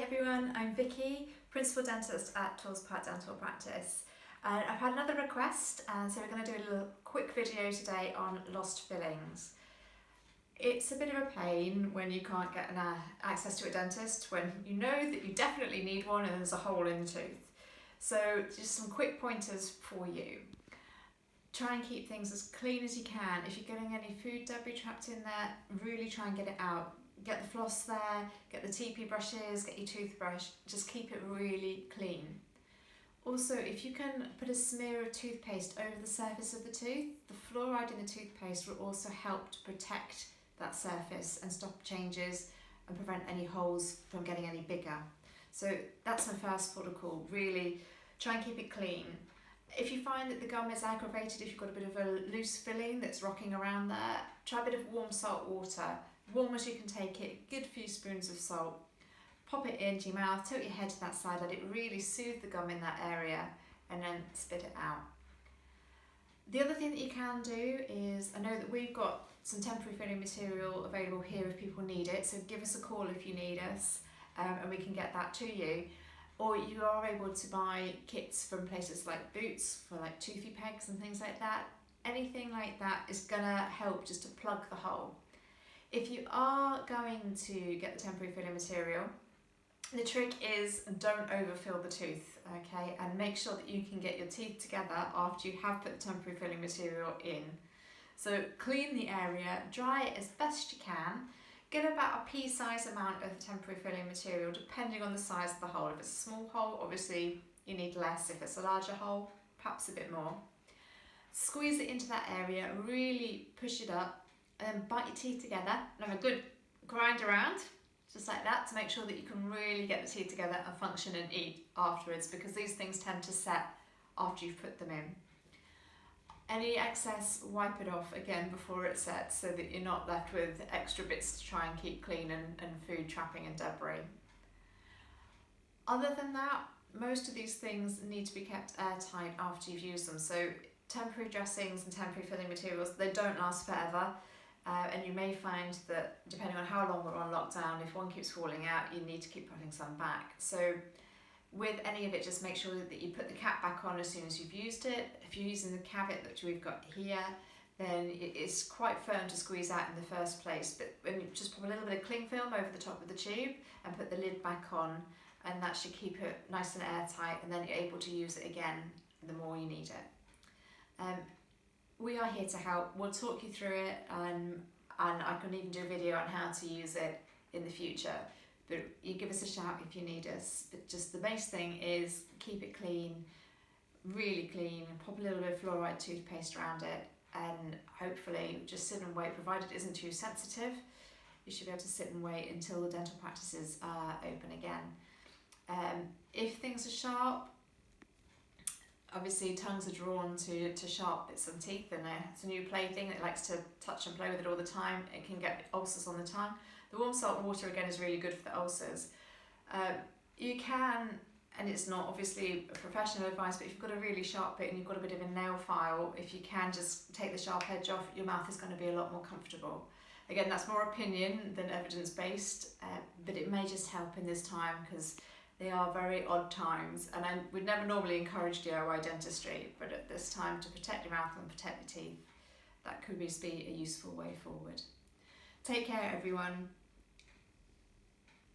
everyone, I'm Vicky, Principal Dentist at Tools Part Dental Practice. I've had another request, so we're going to do a little quick video today on lost fillings. It's a bit of a pain when you can't get access to a dentist, when you know that you definitely need one and there's a hole in the tooth. So just some quick pointers for you. Try and keep things as clean as you can. If you're getting any food debris trapped in there, really try and get it out. Get the floss there, get the TP brushes, get your toothbrush, just keep it really clean. Also, if you can put a smear of toothpaste over the surface of the tooth, the fluoride in the toothpaste will also help to protect that surface and stop changes and prevent any holes from getting any bigger. So that's my first protocol, really try and keep it clean. If you find that the gum is aggravated, if you've got a bit of a loose filling that's rocking around there, try a bit of warm salt water. Warm as you can take it, good few spoons of salt. Pop it into your mouth, tilt your head to that side, let it really soothe the gum in that area and then spit it out. The other thing that you can do is, I know that we've got some temporary filling material available here if people need it, so give us a call if you need us and we can get that to you. Or you are able to buy kits from places like Boots for like toothy pegs and things like that. Anything like that is gonna help just to plug the hole. If you are going to get the temporary filling material, the trick is don't overfill the tooth, okay? And make sure that you can get your teeth together after you have put the temporary filling material in. So clean the area, dry it as best you can, get about a pea-sized amount of the temporary filling material depending on the size of the hole. If it's a small hole, obviously you need less. If it's a larger hole, perhaps a bit more. Squeeze it into that area, really push it up, and then bite your teeth together and have a good grind around, just like that, to make sure that you can really get the teeth together and function and eat afterwards, because these things tend to set after you've put them in. Any excess, wipe it off again before it sets so that you're not left with extra bits to try and keep clean and food trapping and debris. Other than that, most of these things need to be kept airtight after you've used them. So temporary dressings and temporary filling materials, they don't last forever. And you may find that depending on how long we're on lockdown, if one keeps falling out, you need to keep putting some back. So with any of it, just make sure that you put the cap back on as soon as you've used it. If you're using the cavet that we've got here, then it's quite firm to squeeze out in the first place. But when you just put a little bit of cling film over the top of the tube and put the lid back on, and that should keep it nice and airtight, and then you're able to use it again the more you need it. We are here to help. We'll talk you through it, and I can even do a video on how to use it in the future. But you give us a shout if you need us. But just the base thing is keep it clean, really clean, pop a little bit of fluoride toothpaste around it, and hopefully just sit and wait, provided it isn't too sensitive. You should be able to sit and wait until the dental practices are open again. If things are sharp, obviously tongues are drawn to sharp bits of teeth, and it's a new plaything that likes to touch and play with it all the time. It can get ulcers on the tongue. The warm salt water again is really good for the ulcers. You can, and it's not obviously professional advice, but if you've got a really sharp bit and you've got a bit of a nail file, if you can just take the sharp edge off, your mouth is going to be a lot more comfortable. Again, that's more opinion than evidence-based, but it may just help in this time because they are very odd times, and I would never normally encourage DIY dentistry, but at this time, to protect your mouth and protect your teeth, that could be a useful way forward. Take care, everyone.